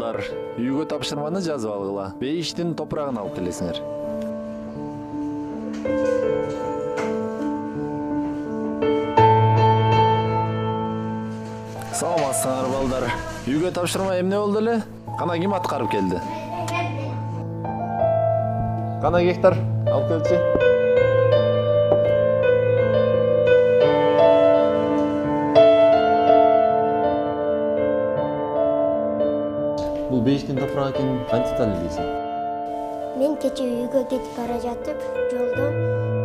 балдар, үйгө тапшырманы жазып алгыла. Бейиштин топурагын алып келесиңер. Саламатсыңар балдар. Үйгө тапшырма эмне болду эле? Кана ким аткарып келди? Кана гектар алып келчи. Бул бейиштин топурагы экенин кантип таанидың? Мен кече үйгө кетип бара жатып, жолдон